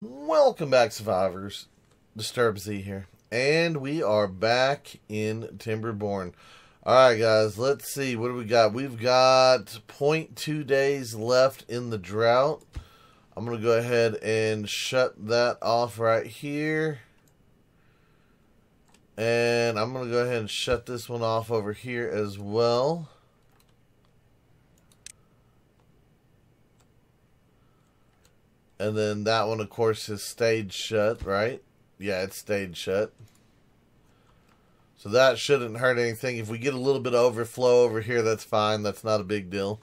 Welcome back, survivors. Disturb Z here, and we are back in Timberborn. Alright guys, let's see, what do we got? We've got zero point 0.2 days left in the drought. I'm going to go ahead and shut that off right here. And I'm going to go ahead and shut this one off over here as well. And then that one, of course, is stayed shut, right? Yeah, it's stayed shut. So that shouldn't hurt anything. If we get a little bit of overflow over here, that's fine. That's not a big deal.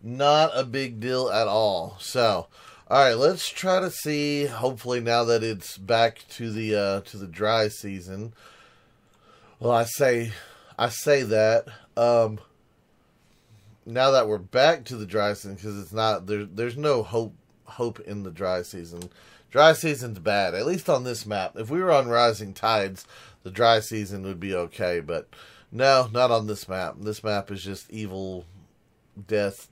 Not a big deal at all. So, alright, let's try to see, hopefully now that it's back to the dry season. Well, I say that. Now that we're back to the dry season, because it's not there's no hope in the dry season. Dry season's bad, at least on this map. If we were on Rising Tides, the dry season would be okay, but no, not on this map. This map is just evil, death,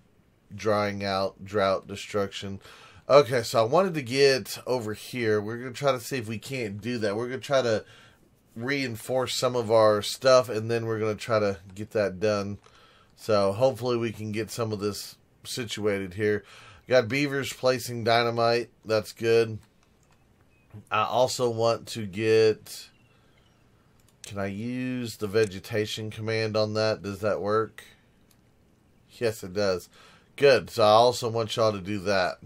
drying out, drought, destruction. Okay, so I wanted to get over here. We're going to try to see if we can't do that. We're going to try to reinforce some of our stuff, and then we're going to try to get that done. So hopefully we can get some of this situated here. Got beavers placing dynamite. That's good. I also want to get... Can I use the vegetation command on that? Does that work? Yes, it does. Good. So I also want y'all to do that.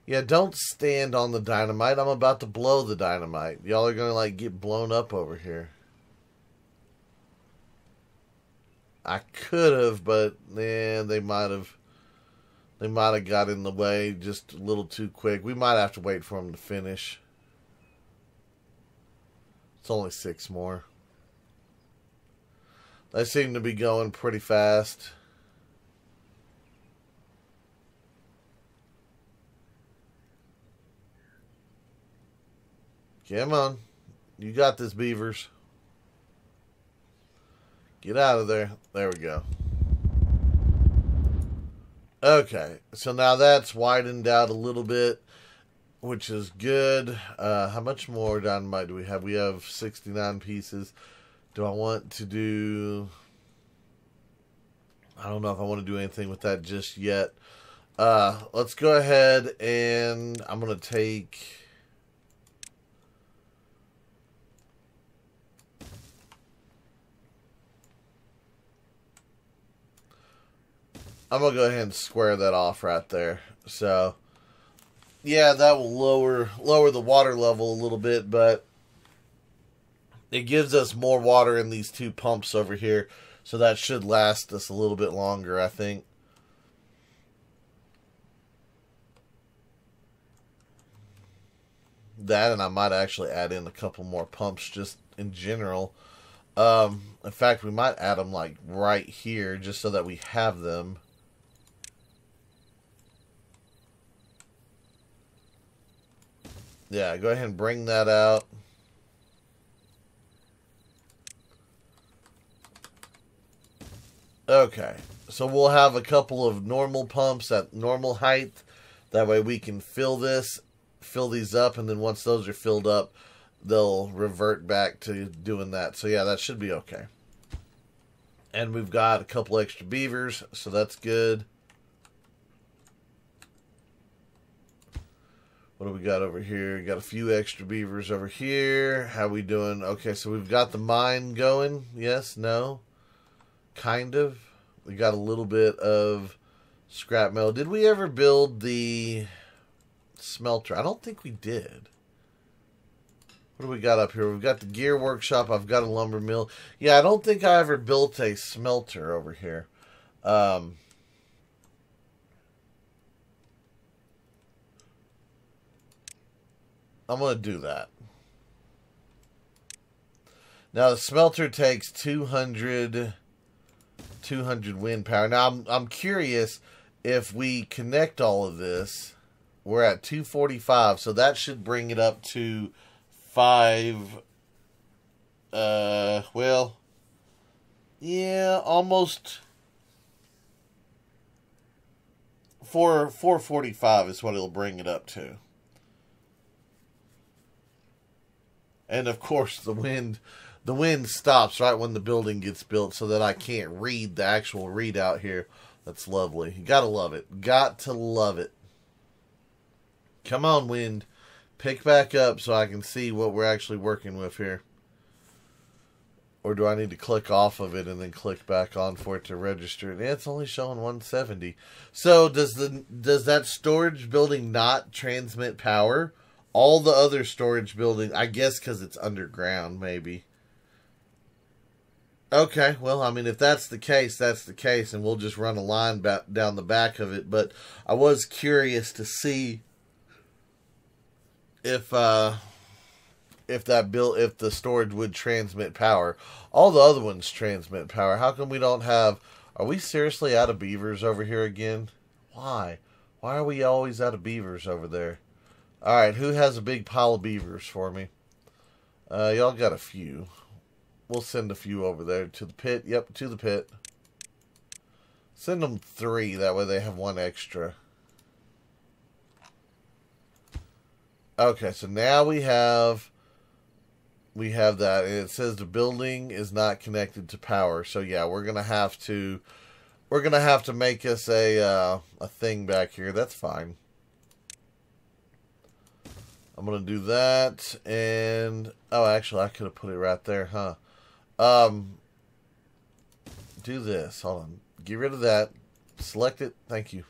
Yeah, don't stand on the dynamite. I'm about to blow the dynamite. Y'all are going to get blown up over here. I could have, but they might have got in the way just a little too quick. We might have to wait for them to finish. It's only 6 more. They seem to be going pretty fast. Come on. You got this, beavers. Get out of there. There we go. Okay, so now that's widened out a little bit, which is good. How much more dynamite do we have? We have 69 pieces. Do I want to do... I don't know if I want to do anything with that just yet. Let's go ahead and I'm going to take... I'm going to go ahead and square that off right there. So, yeah, that will lower the water level a little bit, but it gives us more water in these 2 pumps over here. So that should last us a little bit longer, I think. That, and I might actually add in a couple more pumps just in general. In fact, we might add them right here just so that we have them. Yeah, go ahead and bring that out. Okay, so we'll have a couple of normal pumps at normal height. That way we can fill these up, and then once those are filled up, they'll revert back to doing that. So yeah, that should be okay. And we've got a couple extra beavers, so that's good. What do we got over here? Got a few extra beavers over here. How we doing? Okay, so we've got the mine going. Yes, no, kind of. We got a little bit of scrap metal. Did we ever build the smelter? I don't think we did. What do we got up here? We've got the gear workshop. I've got a lumber mill. Yeah, I don't think I ever built a smelter over here. I'm going to do that. Now, the smelter takes 200 wind power. Now, I'm curious if we connect all of this. We're at 245, so that should bring it up to 5. Well, yeah, almost 445 is what it'll bring it up to. And of course the wind stops right when the building gets built so that I can't read the actual readout here. That's lovely. You gotta love it. Got to love it. Come on, wind. Pick back up so I can see what we're actually working with here. Or do I need to click off of it and then click back on for it to register? Yeah, it's only showing 170. So does that storage building not transmit power? All the other storage buildings, I guess because it's underground, maybe. Okay, well, I mean, if that's the case, that's the case, and we'll just run a line down the back of it. But I was curious to see if the storage would transmit power. All the other ones transmit power. How come we don't have? Are we seriously out of beavers over here again? Why? Why are we always out of beavers over there? All right, who has a big pile of beavers for me? Y'all got a few. We'll send a few over there to the pit. Yep, to the pit. Send them 3. That way they have 1 extra. Okay, so now we have that, and it says the building is not connected to power. So yeah, we're gonna have to make us a thing back here. That's fine. I'm gonna do that, and oh, actually, I could have put it right there, huh? Do this. Hold on. Get rid of that. Select it. Thank you.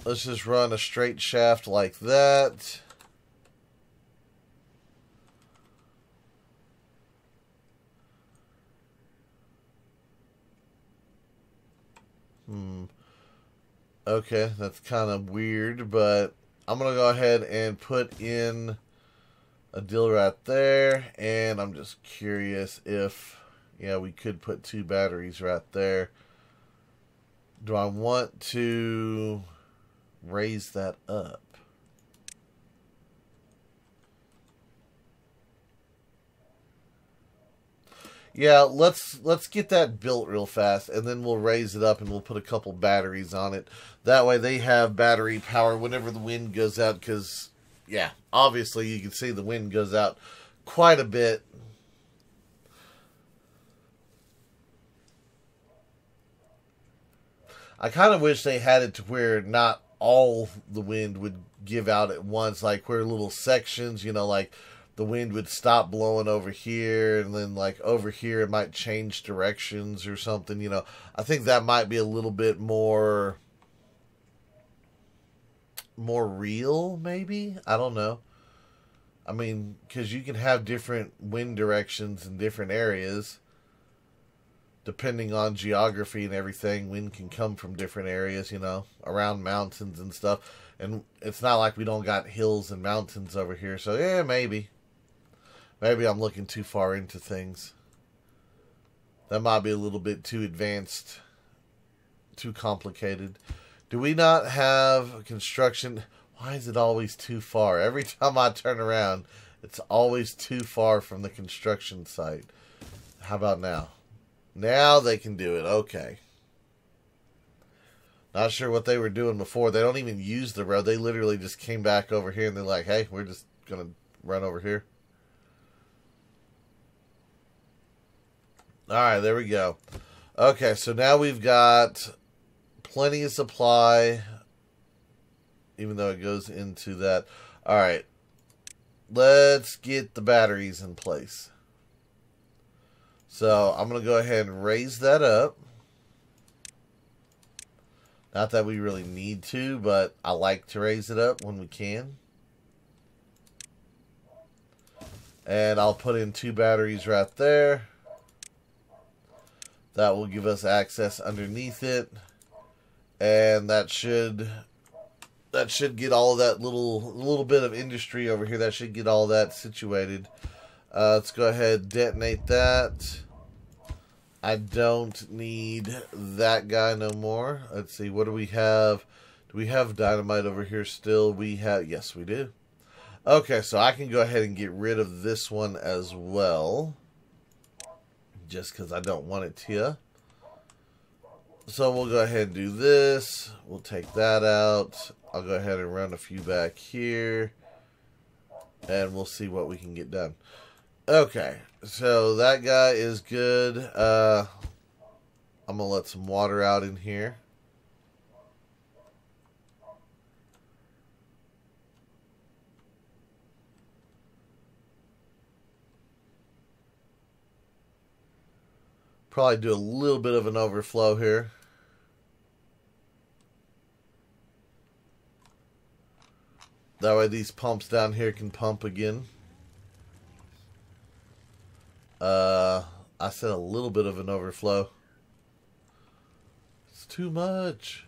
Let's just run a straight shaft like that. Okay, that's kind of weird, but I'm going to go ahead and put in a deal right there, and I'm just curious if, yeah, we could put 2 batteries right there. Do I want to raise that up? Yeah, let's get that built real fast, and then we'll raise it up and we'll put a couple batteries on it. That way they have battery power whenever the wind goes out, because, yeah, obviously you can see the wind goes out quite a bit. I kind of wish they had it to where not all the wind would give out at once, like where little sections, you know, like the wind would stop blowing over here, and then like over here it might change directions or something, you know. I think that might be a little bit more real, maybe. I don't know. I mean, because you can have different wind directions in different areas. Depending on geography and everything, wind can come from different areas, you know, around mountains and stuff. And it's not like we don't got hills and mountains over here. So, yeah, maybe. Maybe I'm looking too far into things. That might be a little bit too advanced, too complicated. Do we not have construction? Why is it always too far? Every time I turn around, it's always too far from the construction site. How about now? Now they can do it. Okay. Not sure what they were doing before. They don't even use the road. They literally just came back over here and they're like, hey, we're just going to run over here. Alright, there we go. Okay, so now we've got plenty of supply, even though it goes into that. Alright, let's get the batteries in place. So I'm going to go ahead and raise that up. Not that we really need to, but I like to raise it up when we can. And I'll put in 2 batteries right there. That will give us access underneath it. And that should get all of that little bit of industry over here. That should get all that situated. Let's go ahead and detonate that. I don't need that guy no more. Let's see, what do we have? Do we have dynamite over here still? We have, yes, we do. Okay, so I can go ahead and get rid of this one as well. just because I don't want it to. So we'll go ahead and do this. We'll take that out. I'll go ahead and run a few back here. And we'll see what we can get done. Okay, so that guy is good. I'm going to let some water out in here. Probably do a little bit of an overflow here. That way these pumps down here can pump again. I said a little bit of an overflow. It's too much.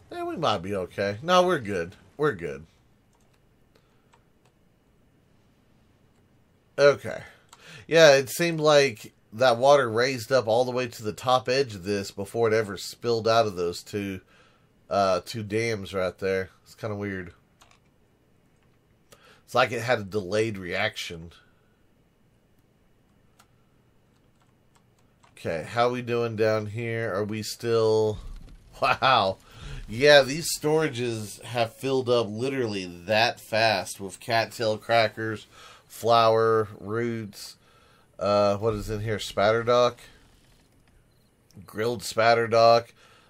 Yeah, we might be okay. No, we're good. We're good. Okay. Yeah, it seemed like that water raised up all the way to the top edge of this before it ever spilled out of those two dams right there. It's kind of weird. It's like it had a delayed reaction. Okay, how are we doing down here? Are we still... Wow. Yeah, these storages have filled up literally that fast with cattail crackers, flour, roots. What is in here? Spatterdock. Grilled spatterdock.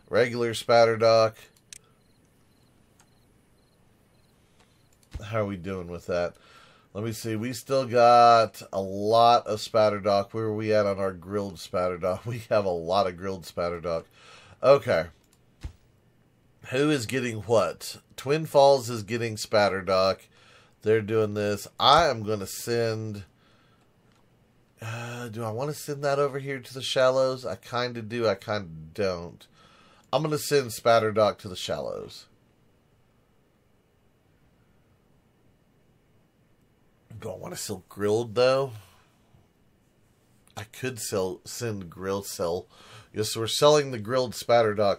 Regular spatterdock. How are we doing with that? Let me see. We still got a lot of spatterdock. Where are we at on our grilled spatterdock? We have a lot of grilled spatterdock. Okay. Who is getting what? Twin Falls is getting spatterdock. They're doing this. I am going to send... do I want to send that over here to the shallows? I kind of do. I kind of don't. I'm going to send spatterdock to the shallows. Do I want to sell grilled, though? I could send grilled sell. Yes, so we're selling the grilled spatterdock.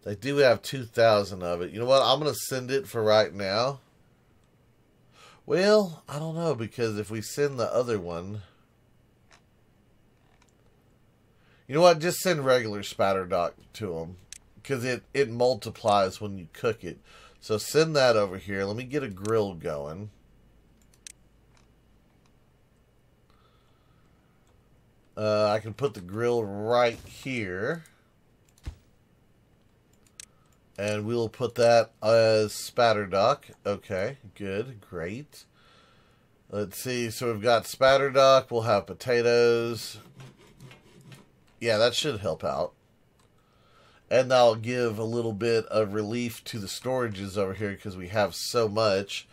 They do have 2,000 of it. You know what? I'm going to send it for right now. Well, I don't know, because if we send the other one... You know what? Just send regular spatterdock to them. Because it multiplies when you cook it. So send that over here. Let me get a grill going. I can put the grill right here. And we'll put that as spatterdock. Okay, good, great. Let's see. So we've got spatterdock. We'll have potatoes. Yeah, that should help out. And that'll give a little bit of relief to the storages over here because we have so much.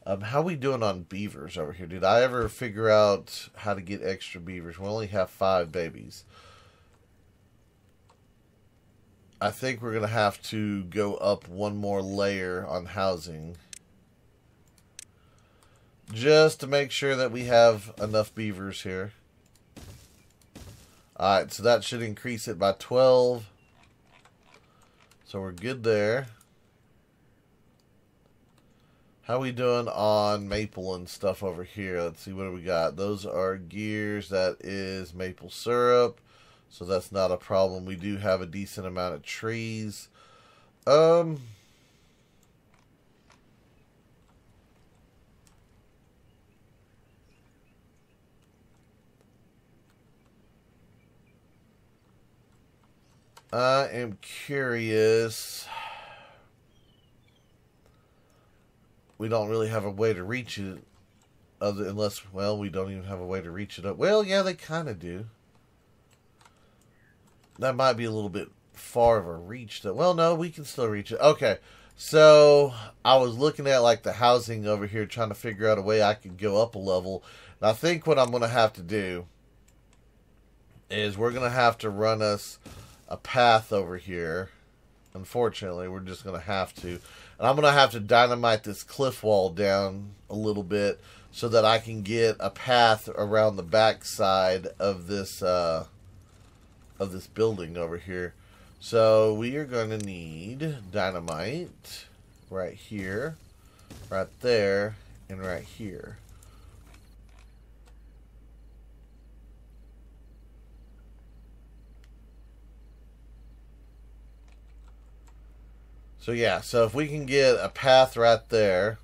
How are we doing on beavers over here? Did I ever figure out how to get extra beavers? We only have 5 babies. I think we're going to have to go up one more layer on housing. Just to make sure that we have enough beavers here. Alright, so that should increase it by 12. So we're good there. How are we doing on maple and stuff over here? Let's see, what do we got? Those are gears. That is maple syrup. So that's not a problem. We do have a decent amount of trees. I am curious. We don't really have a way to reach it, unless, well, we don't even have a way to reach it up. Well, yeah, they kind of do. That might be a little bit far of a reach, though. Well, no, we can still reach it. Okay, so I was looking at, like, the housing over here, trying to figure out a way I could go up a level. And I think what I'm going to have to do is we're going to have to run us a path over here. Unfortunately, we're just going to have to. And I'm going to have to dynamite this cliff wall down a little bit so that I can get a path around the back side of this building over here. So we are going to need dynamite. right here, right there, and right here. So yeah, so if we can get a path right there,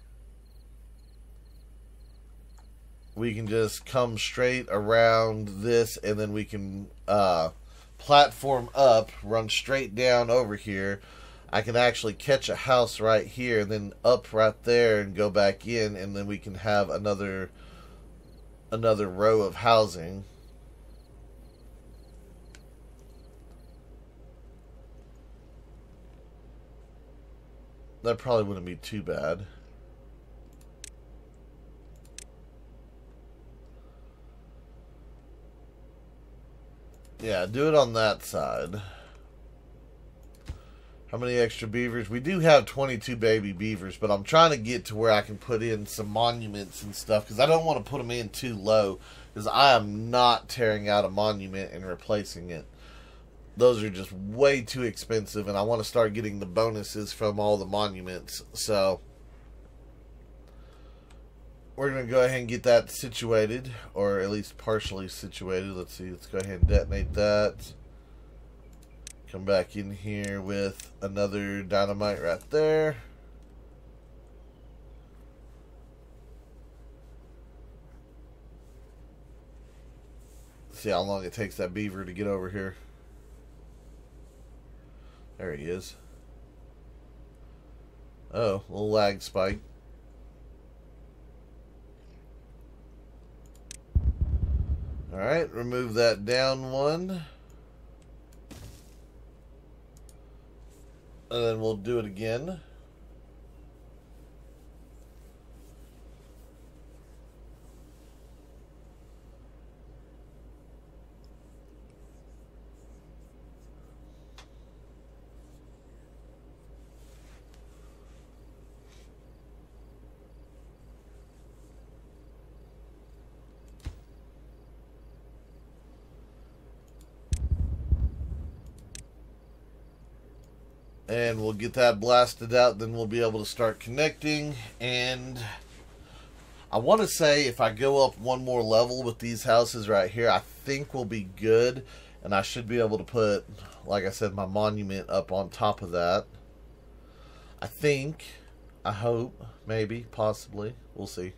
we can just come straight around this, and then we can platform up, run straight down over here. I can actually catch a house right here, and then up right there and go back in, and then we can have another row of housing. That probably wouldn't be too bad. Yeah, do it on that side. How many extra beavers? We do have 22 baby beavers, but I'm trying to get to where I can put in some monuments and stuff, because I don't want to put them in too low, because I am not tearing out a monument and replacing it. Those are just way too expensive, and I want to start getting the bonuses from all the monuments. So we're going to go ahead and get that situated, or at least partially situated. Let's see, let's go ahead and detonate that. Come back in here with another dynamite right there. See how long it takes that beaver to get over here. There he is. Oh, little lag spike. Alright, remove that down one. And then we'll do it again. And we'll get that blasted out, then we'll be able to start connecting. And I want to say if I go up one more level with these houses right here, I think we'll be good. And I should be able to put, like I said, my monument up on top of that. I think, I hope, maybe, possibly. We'll see.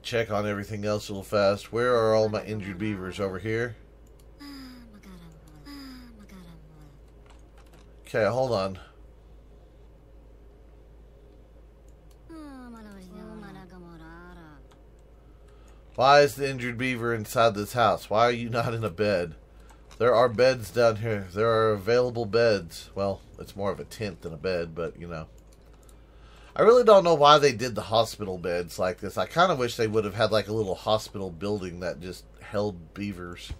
Check on everything else real fast. Where are all my injured beavers? Over here? Okay, hold on. Why is the injured beaver inside this house? Why are you not in a bed? There are beds down here. There are available beds. Well, it's more of a tent than a bed, but you know. I really don't know why they did the hospital beds like this. I kind of wish they would have had like a little hospital building that just held beavers.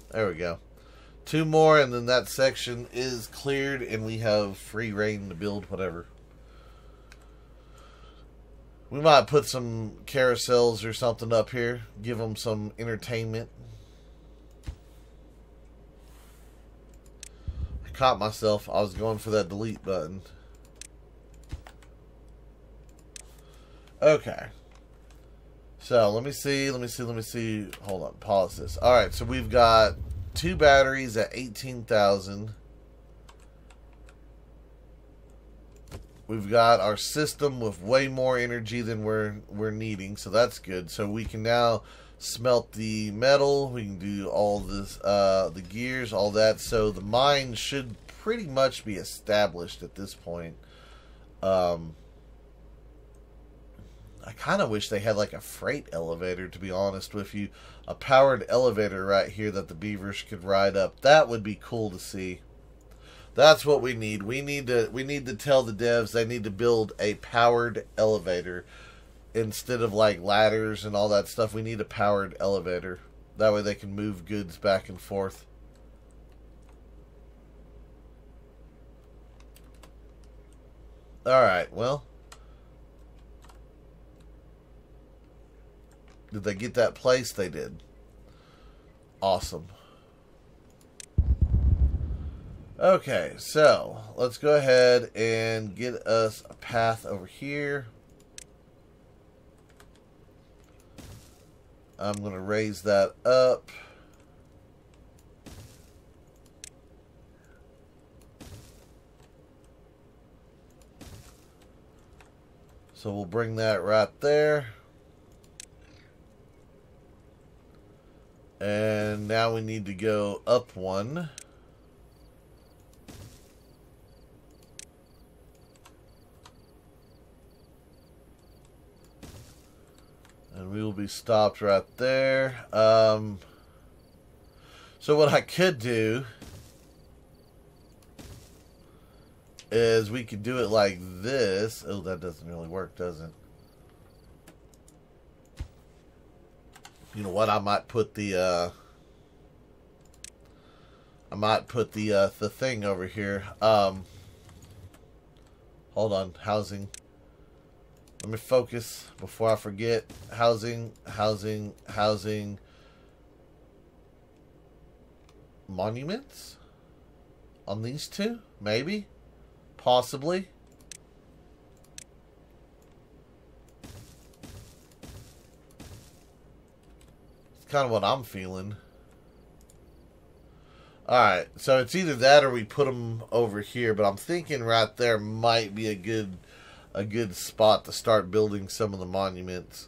There we go. 2 more, and then that section is cleared, and we have free reign to build whatever. We might put some carousels or something up here. Give them some entertainment. I caught myself. I was going for that delete button. Okay. So, let me see. Hold on. Pause this. Alright, so we've got 2 batteries at 18,000. We've got our system with way more energy than we're needing, so that's good. So we can now smelt the metal. We can do all this, the gears, all that. So the mine should pretty much be established at this point. I kind of wish they had like a freight elevator, to be honest with you. A powered elevator right here that the beavers could ride up. That would be cool to see. That's what we need. We need to tell the devs they need to build a powered elevator instead of like ladders and all that stuff. We need a powered elevator. That way they can move goods back and forth. Alright, well. Did they get that place? They did. Awesome. Okay, so let's go ahead and get us a path over here. I'm going to raise that up. So we'll bring that right there. And now we need to go up one. And we will be stopped right there. So what I could do is we could do it like this. Oh, that doesn't really work, does it? You know what? I might put the thing over here. Hold on, housing. Let me focus before I forget. Housing. Monuments? On these two? Maybe? Possibly? It's kind of what I'm feeling. Alright, so it's either that or we put them over here, but I'm thinking right there might be a good spot to start building some of the monuments.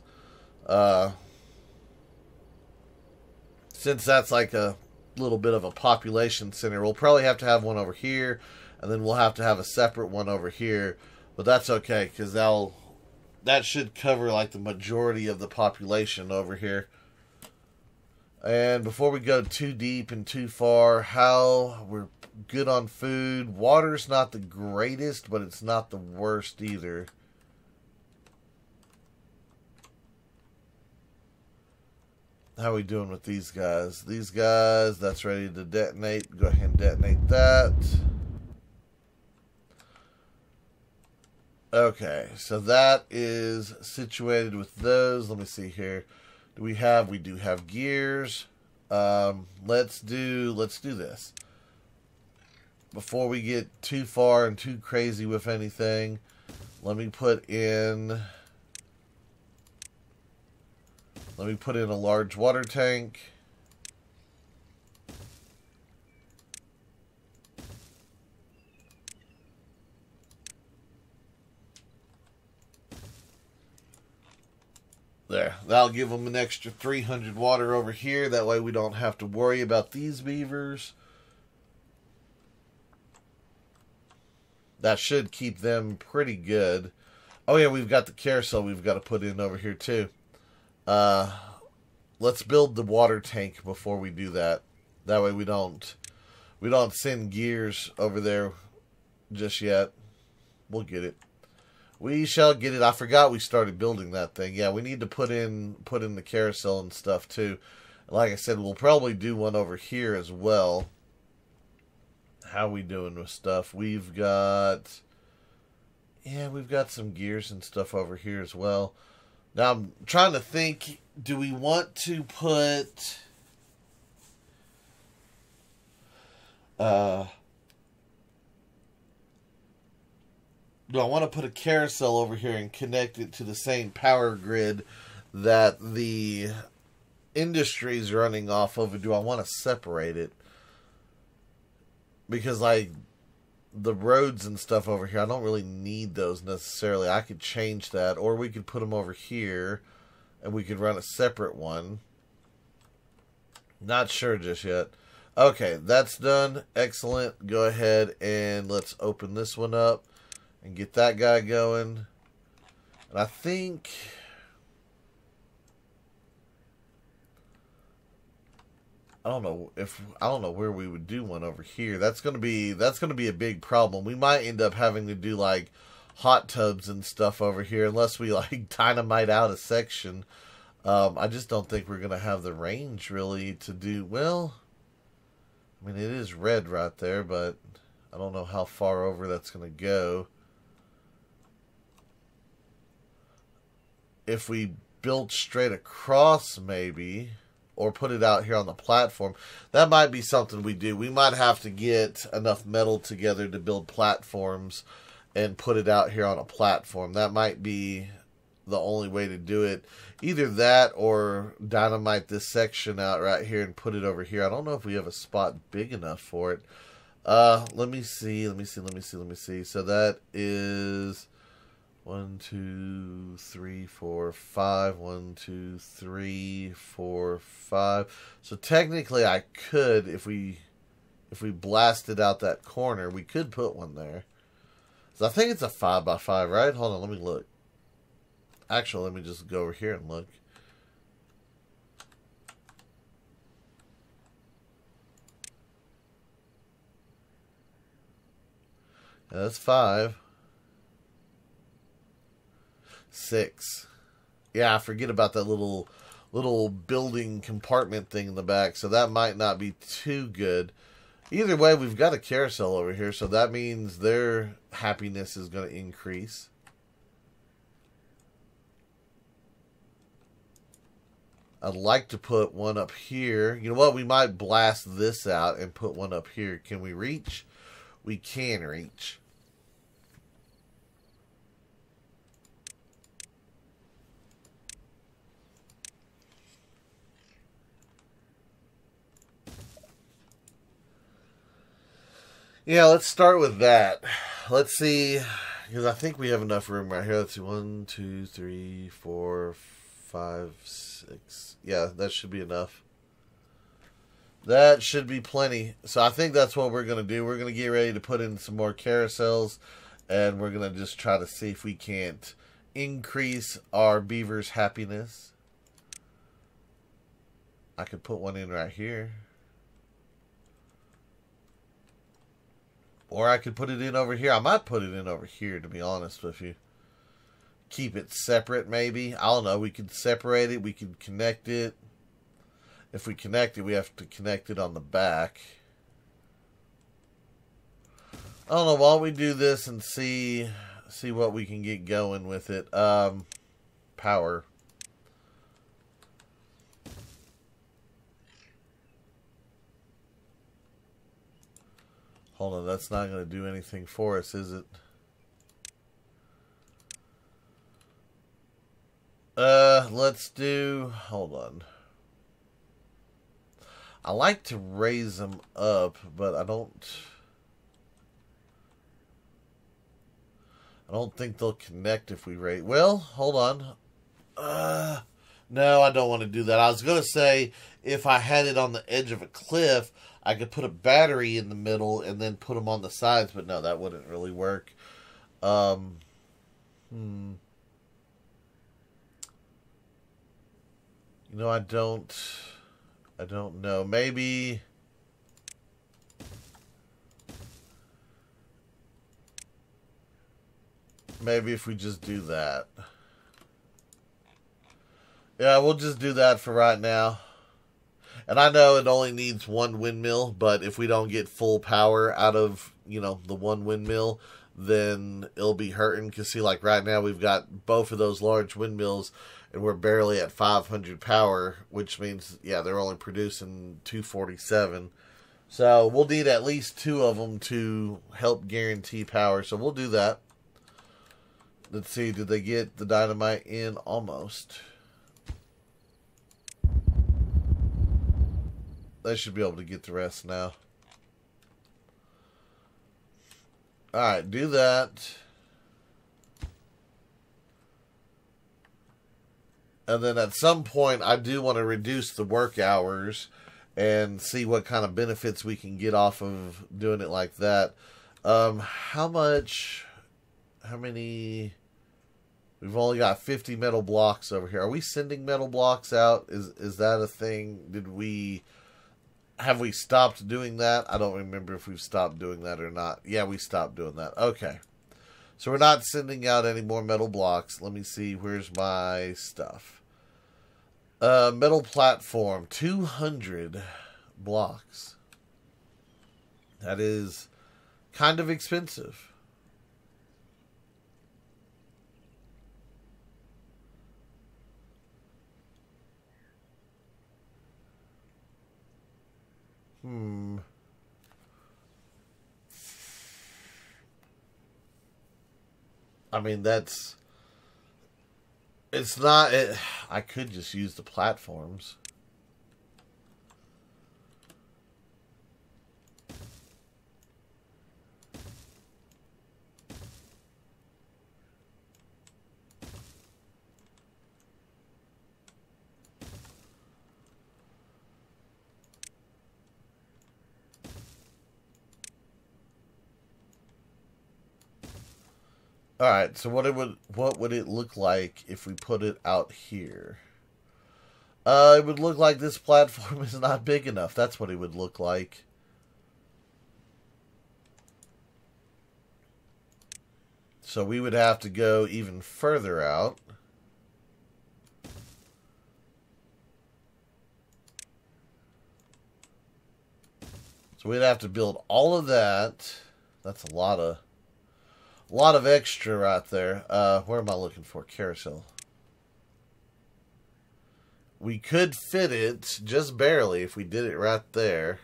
Since that's like a little bit of a population center, we'll probably have to have one over here, and then we'll have to have a separate one over here. But that's okay, because that should cover like the majority of the population over here. And before we go too deep and too far, how we're good on food. Water's not the greatest, but it's not the worst either. How are we doing with these guys? These guys, that's ready to detonate. Go ahead and detonate that. Okay, so that is situated with those. Let me see here. We do have gears. Let's do this. Before we get too far and too crazy with anything, let me put in a large water tank. There. That'll give them an extra 300 water over here. That way we don't have to worry about these beavers. That should keep them pretty good. Oh yeah, we've got the carousel we've got to put in over here too. Let's build the water tank before we do that. That way we don't send gears over there just yet. We'll get it. We shall get it. I forgot we started building that thing. Yeah, we need to put in the carousel and stuff too. Like I said, we'll probably do one over here as well. How are we doing with stuff? We've got some gears and stuff over here as well. Now I'm trying to think, do we want to put do I want to put a carousel over here and connect it to the same power grid that the industry's running off of, or do I want to separate it? Because like the roads and stuff over here, I don't really need those necessarily. I could change that, or we could put them over here and we could run a separate one. Not sure just yet. Okay, that's done. Excellent. Go ahead and let's open this one up and get that guy going. And I think I don't know where we would do one over here. That's gonna be a big problem. We might end up having to do like hot tubs and stuff over here unless we like dynamite out a section. I just don't think we're gonna have the range really to do well. I mean, it is red right there, but I don't know how far over that's gonna go. If we built straight across maybe, or put it out here on the platform. That might be something we do. We might have to get enough metal together to build platforms and put it out here on a platform. That might be the only way to do it. Either that or dynamite this section out right here and put it over here. I don't know if we have a spot big enough for it. Let me see. So that is 1, 2, 3, 4, 5. 1, 2, 3, 4, 5. So technically I could, if we blasted out that corner, we could put one there. So I think it's a 5 by 5, right? Hold on, let me look. Actually, let me just go over here and look. Yeah, that's 5. 6. Yeah, I forget about that little building compartment thing in the back, so that might not be too good. Either way, we've got a carousel over here, so that means their happiness is going to increase. I'd like to put one up here. You know what? We might blast this out and put one up here. Can we reach? We can reach. Yeah, let's start with that. Let's see, because I think we have enough room right here. Let's see, 1, 2, 3, 4, 5, 6. Yeah, that should be enough. That should be plenty. So I think that's what we're going to do. We're going to get ready to put in some more carousels, and we're going to just try to see if we can't increase our beaver's happiness. I could put one in right here. Or I could put it in over here. I might put it in over here, to be honest with you. Keep it separate, maybe. I don't know. We could separate it. We could connect it. If we connect it, we have to connect it on the back. I don't know. Why don't we do this and see what we can get going with it. Power. Hold on. That's not going to do anything for us, is it? Let's do, hold on. I like to raise them up, but I don't think they'll connect if we raise. Well, hold on. No, I don't want to do that. I was going to say, if I had it on the edge of a cliff, I could put a battery in the middle and then put them on the sides, but no, that wouldn't really work. You know, I don't know. Maybe if we just do that. Yeah, we'll just do that for right now. And I know it only needs one windmill, but if we don't get full power out of, you know, the one windmill, then it'll be hurting. Because, see, like right now we've got both of those large windmills, and we're barely at 500 power, which means, yeah, they're only producing 247. So we'll need at least 2 of them to help guarantee power. So we'll do that. Let's see, did they get the dynamite in? Almost. They should be able to get the rest now. Alright, do that. And then at some point, I do want to reduce the work hours and see what kind of benefits we can get off of doing it like that. How many... We've only got 50 metal blocks over here. Are we sending metal blocks out? Is that a thing? Have we stopped doing that? I don't remember if we've stopped doing that or not. Yeah, we stopped doing that. Okay. So we're not sending out any more metal blocks. Let me see. Where's my stuff? Metal platform. 200 blocks. That is kind of expensive. I mean, that's... It's not... I could just use the platforms. All right, so what would it look like if we put it out here? It would look like this platform is not big enough. That's what it would look like. So we would have to go even further out. So we'd have to build all of that. That's a lot of extra right there. Where am I looking for? Carousel. We could fit it just barely if we did it right there.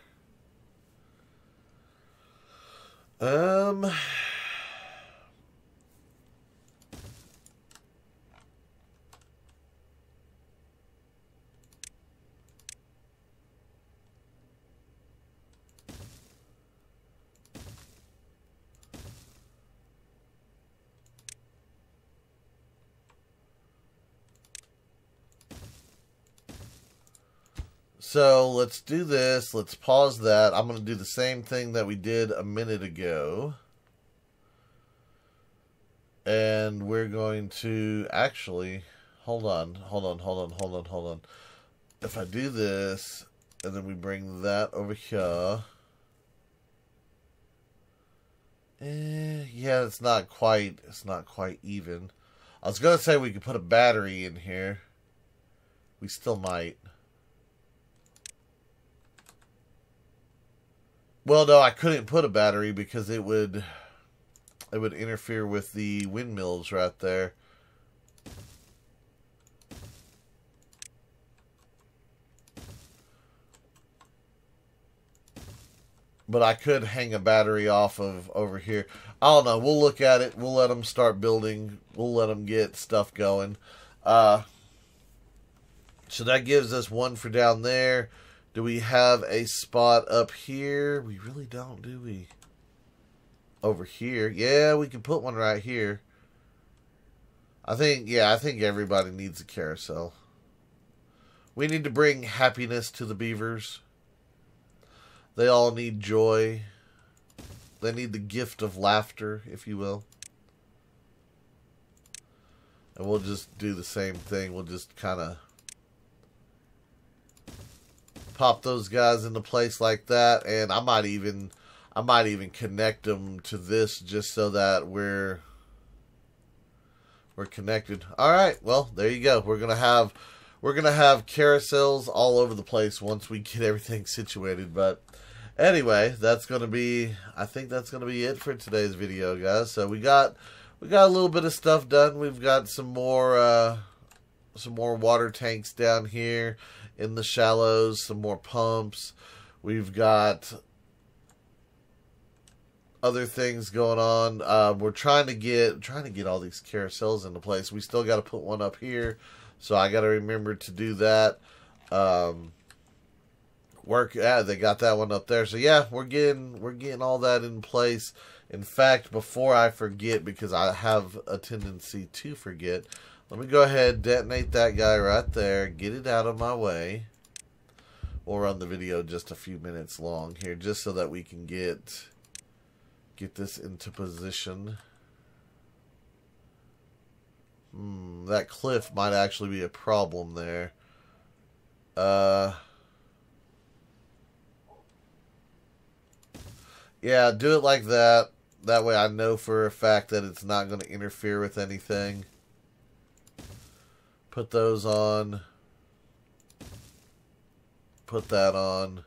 So let's do this. Let's pause that. I'm going to do the same thing that we did a minute ago. And we're going to actually, hold on. If I do this, and then we bring that over here. Yeah, it's not quite even. I was going to say we could put a battery in here. We still might. Well, no, I couldn't put a battery because it would interfere with the windmills right there. But I could hang a battery off of over here. I don't know. We'll look at it. We'll let them start building. We'll let them get stuff going. So that gives us one for down there. Do we have a spot up here? We really don't, do we? Over here. Yeah, we can put one right here. I think everybody needs a carousel. We need to bring happiness to the beavers. They all need joy. They need the gift of laughter, if you will. And we'll just do the same thing. We'll just kind of pop those guys into place like that, and I might even connect them to this just so that we're connected. All right, well, there you go. We're gonna have carousels all over the place once we get everything situated. But anyway, I think that's gonna be it for today's video, guys. So we got a little bit of stuff done. We've got some more water tanks down here in the shallows, some more pumps. We've got other things going on. We're trying to get all these carousels into place. We still got to put one up here, so I got to remember to do that. They got that one up there. So yeah, we're getting all that in place. In fact, before I forget, because I have a tendency to forget, let me go ahead, detonate that guy right there, get it out of my way. We'll run the video just a few minutes long here, just so that we can get this into position. That cliff might actually be a problem there. Yeah, do it like that. That way I know for a fact that it's not going to interfere with anything. Put those on. Put that on.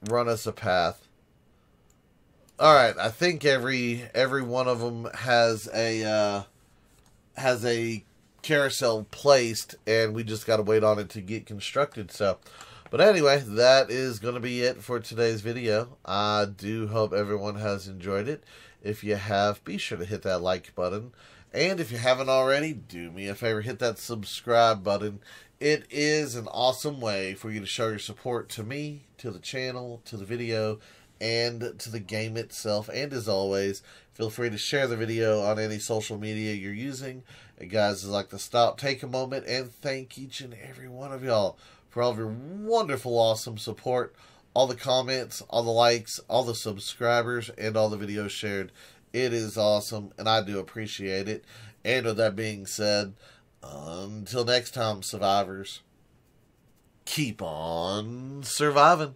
Run us a path. All right, I think every one of them has a carousel placed, and we just got to wait on it to get constructed. So But anyway, that is going to be it for today's video. I do hope everyone has enjoyed it. If you have, be sure to hit that like button. And if you haven't already, do me a favor, hit that subscribe button. It is an awesome way for you to show your support to me, to the channel, to the video, and to the game itself. And as always, feel free to share the video on any social media you're using. And guys, I'd like to stop, take a moment, and thank each and every one of y'all for all of your wonderful, awesome support, all the comments, all the likes, all the subscribers, and all the videos shared. It is awesome, and I do appreciate it. And with that being said, until next time, survivors, keep on surviving.